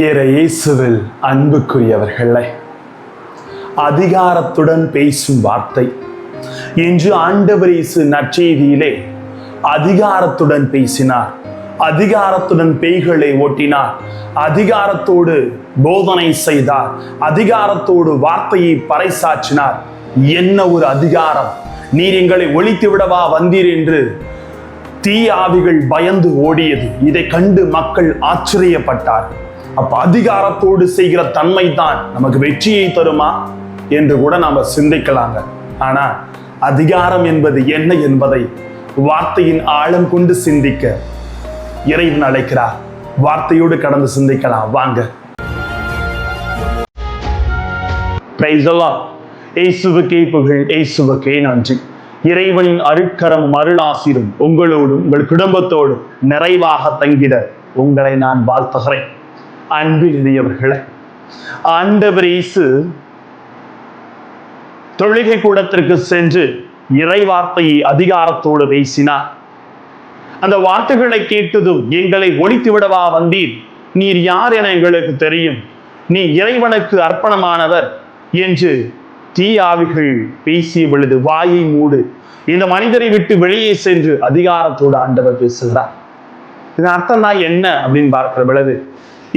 இயேசுவில் அன்புக்குரியவர்களே, அதிகாரத்துடன் பேசும் வார்த்தை. இன்று ஆண்டவர் இயேசு நற்செய்தியிலே அதிகாரத்துடன் பேசினார், அதிகாரத்துடன் பேய்களை ஓட்டினார், அதிகாரத்தோடு போதனை செய்தார், அதிகாரத்தோடு வார்த்தையை பறைசாற்றினார். என்ன ஒரு அதிகாரம்! நீர் எங்களை ஒழித்து விடவா வந்தீர் என்று தீய ஆவிகள் பயந்து ஓடியது. இதை கண்டு மக்கள் ஆச்சரியப்பட்டார். அப்ப அதிகாரத்தோடு செய்கிற தன்மை தான் நமக்கு வெற்றியை தருமா என்று கூட நாம சிந்திக்கலாங்க. ஆனா அதிகாரம் என்பது என்ன என்பதை வார்த்தையின் ஆழம் கொண்டு சிந்திக்க இறைவன் அழைக்கிறார். வார்த்தையோடு கடந்து சிந்திக்கலாம் வாங்க. இயேசுவுக்கே புகழ், இயேசுவுக்கே நன்றி. இறைவனின் அருட்கரம் அருளாசிரும் உங்களோடும் உங்கள் குடும்பத்தோடும் நிறைவாக தங்கிட உங்களை நான் வாழ்த்துகிறேன். அன்பிற்குரியவர்களே, ஆண்டவர் இயேசு தொழுகை கூடத்திற்கு சென்று இறை வார்த்தையை அதிகாரத்தோடு பேசினார். அந்த வார்த்தைகளை கேட்டதும், எங்களை ஒழித்து விடவா வந்தீர், நீர் யார் என எங்களுக்கு தெரியும், நீ இறைவனுக்கு அர்ப்பணமானவர் என்று தீயாவிகள் பேசிய பொழுது வாயை மூடு, இந்த மனிதரை விட்டு வெளியே சென்று அதிகாரத்தோடு ஆண்டவர் பேசுகிறார். இதன் அர்த்தம் தான் என்ன அப்படின்னு பார்க்கிற பொழுது,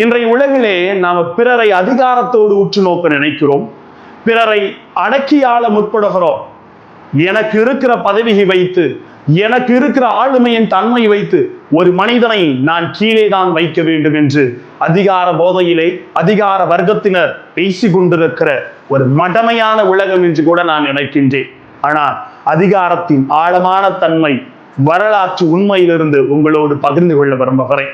இன்றைய உலகிலே நாம பிறரை அதிகாரத்தோடு உற்று நோக்க நினைக்கிறோம், பிறரை அடக்கி ஆள முற்படுகிறோம். எனக்கு இருக்கிற பதவியை வைத்து, எனக்கு இருக்கிற ஆளுமையின் தன்மை வைத்து ஒரு மனிதனை நான் கீழே தான் வைக்க வேண்டும் என்று அதிகார போதையிலே அதிகார வர்க்கத்தினர் பேசிக் கொண்டிருக்கிற ஒரு மடமையான உலகம் என்று கூட நான் நினைக்கின்றேன். ஆனால் அதிகாரத்தின் ஆழமான தன்மை வரலாற்று உண்மையிலிருந்து உங்களோடு பகிர்ந்து கொள்ள விரும்புகிறேன்.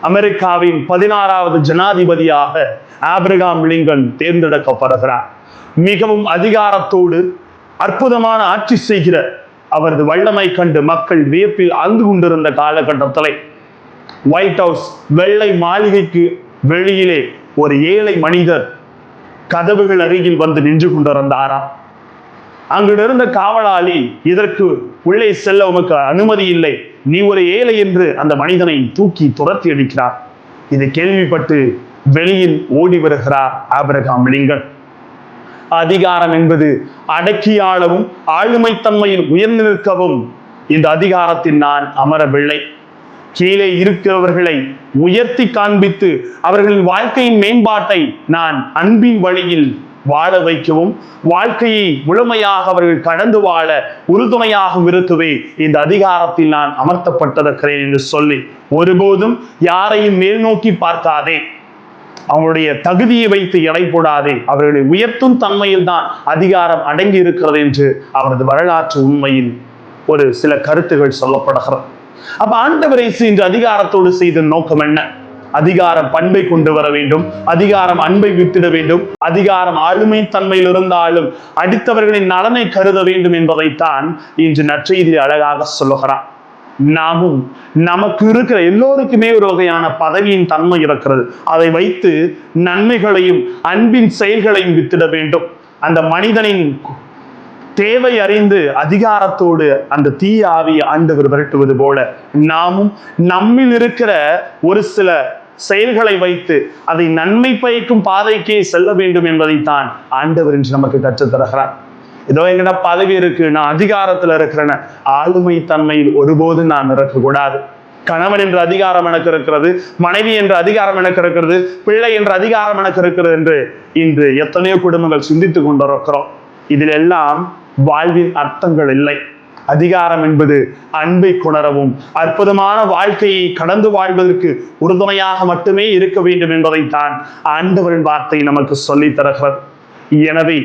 அமெரிக்காவின் 16வது ஜனாதிபதியாக ஆபிரகாம் லிங்கன் தேர்ந்தெடுக்கப்படுகிறார். மிகவும் அதிகாரத்தோடு அற்புதமான ஆட்சி செய்கிற அவரது வல்லமை கண்டு மக்கள் வியப்பில் ஆழ்ந்து கொண்டிருந்த காலகட்டத்திலே ஒயிட் ஹவுஸ் வெள்ளை மாளிகைக்கு வெளியிலே ஒரு ஏழை மனிதர் கதவுகள் அருகில் வந்து நின்று கொண்டிருந்தாராம். அங்கிருந்த காவலாளி, இதற்கு உள்ளே செல்ல உமக்கு அனுமதி இல்லை, நீ ஒரு ஏழை என்று அந்த மனிதனை தூக்கி துரத்தி அடிக்கிறார். இதை கேள்விப்பட்டு வெளியில் ஓடி வருகிறார் ஆபிரகாம் லிங்கன். அதிகாரம் என்பது அடக்கியாளவும் ஆளுமைத்தன்மையில் உயர்ந்து நிற்கவும் இந்த அதிகாரத்தில் நான் அமரவில்லை. கீழே இருக்கிறவர்களை உயர்த்தி காண்பித்து அவர்களின் வாழ்க்கையின் மேம்பாட்டை நான் அன்பின் வழியில் வாழ வைக்கவும், வாழ்க்கையை முழுமையாக அவர்கள் கடந்து வாழ உறுதுணையாக இருக்கவே இந்த அதிகாரத்தில் நான் அமர்த்தப்பட்டிருக்கிறேன் என்று சொல்லி, ஒருபோதும் யாரையும் மேல் நோக்கி பார்க்காதே, அவங்களுடைய தகுதியை வைத்து எடை போடாதே, அவர்களை உயர்த்தும் தன்மையில் தான் அதிகாரம் அடங்கி இருக்கிறது என்று அவரது வரலாற்று உண்மையில் ஒரு சில கருத்துகள் சொல்லப்படுகிறது. அப்ப ஆண்டவர் இயேசு இன்று அதிகாரத்தோடு செய்த நோக்கம் என்ன? அதிகாரம் பண்பை கொண்டு வர வேண்டும், அதிகாரம் அன்பை வித்திட வேண்டும், அதிகாரம் ஆளுமை தன்மையில் இருந்தாலும் அடித்தவர்களின் நலனை கருத வேண்டும் என்பதைத்தான் இன்று நற்செய்தி அழகாக சொல்லுகிறார். நாமும் நமக்கு இருக்கிற எல்லோருக்குமே ஒரு வகையான பதவியின் தன்மை இருக்கிறது. அதை வைத்து நன்மைகளையும் அன்பின் செயல்களையும் வித்திட வேண்டும். அந்த மனிதனின் தேவை அறிந்து அதிகாரத்தோடு அந்த தீய ஆவியை ஆண்டவர் விரட்டுவது போல நாமும் நம்மில் இருக்கிற ஒரு சில செயல்களை வைத்து அதை நன்மை பயக்கும் பாதைக்கே செல்ல வேண்டும் என்பதைத்தான் ஆண்டவர் என்று நமக்கு கற்றுத்தருகிறார். ஏதோ எங்கட பதவி இருக்கு, நான் அதிகாரத்துல இருக்கிறேன், ஆளுமை தன்மையில் ஒருபோதும் நான் இருக்கக்கூடாது. கணவன் என்ற அதிகாரம் எனக்கு இருக்கிறது, மனைவி என்ற அதிகாரம் எனக்கு இருக்கிறது, பிள்ளை என்ற அதிகாரம் எனக்கு இருக்கிறது என்று இன்று எத்தனையோ குடும்பங்கள் சிந்தித்துக் கொண்டிருக்கிறோம். இதில் எல்லாம் வாழ்வின் அர்த்தங்கள் இல்லை. அதிகாரம் என்பது அன்பை கொணரவும் அற்புதமான வாழ்க்கையை கடந்து வாழ்வதற்கு உறுதுணையாக மட்டுமே இருக்க வேண்டும் என்பதைத்தான் ஆண்டவரின் வார்த்தை நமக்கு சொல்லி தருகிறது. எனவே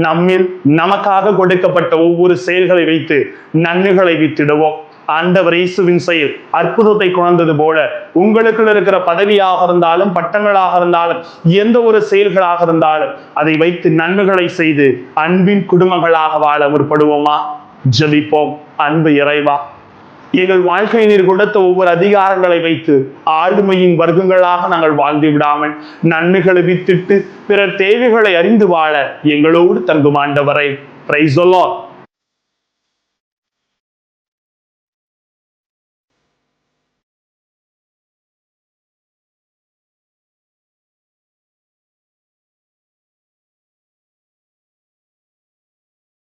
நம்மில் நமக்காக கொடுக்கப்பட்ட ஒவ்வொரு செயல்களை வைத்து நன்மைகளை வித்திடுவோம். ஆண்டவர் இயேசுவின் செயல் அற்புதத்தை கொண்டது போல உங்களுக்குள் இருக்கிற பதவியாக இருந்தாலும் பட்டங்களாக இருந்தாலும் எந்த ஒரு செயல்களாக இருந்தாலும் அதை வைத்து நன்மைகளை செய்து அன்பின் குடும்பங்களாக வாழ முற்படுவோமா? ஜெபிப்போம். அன்பு இறைவா, எங்கள் வாழ்க்கை நீர் கொடுத்த ஒவ்வொரு அதிகாரங்களை வைத்து ஆளுமையின் வர்க்கங்களாக நாங்கள் வாழ்ந்து விடாமல் நன்மைகளை வித்திட்டு பிறர் தேவைகளை அறிந்து வாழ எங்களோடு தங்கும் ஆண்டவரை. Praise the Lord.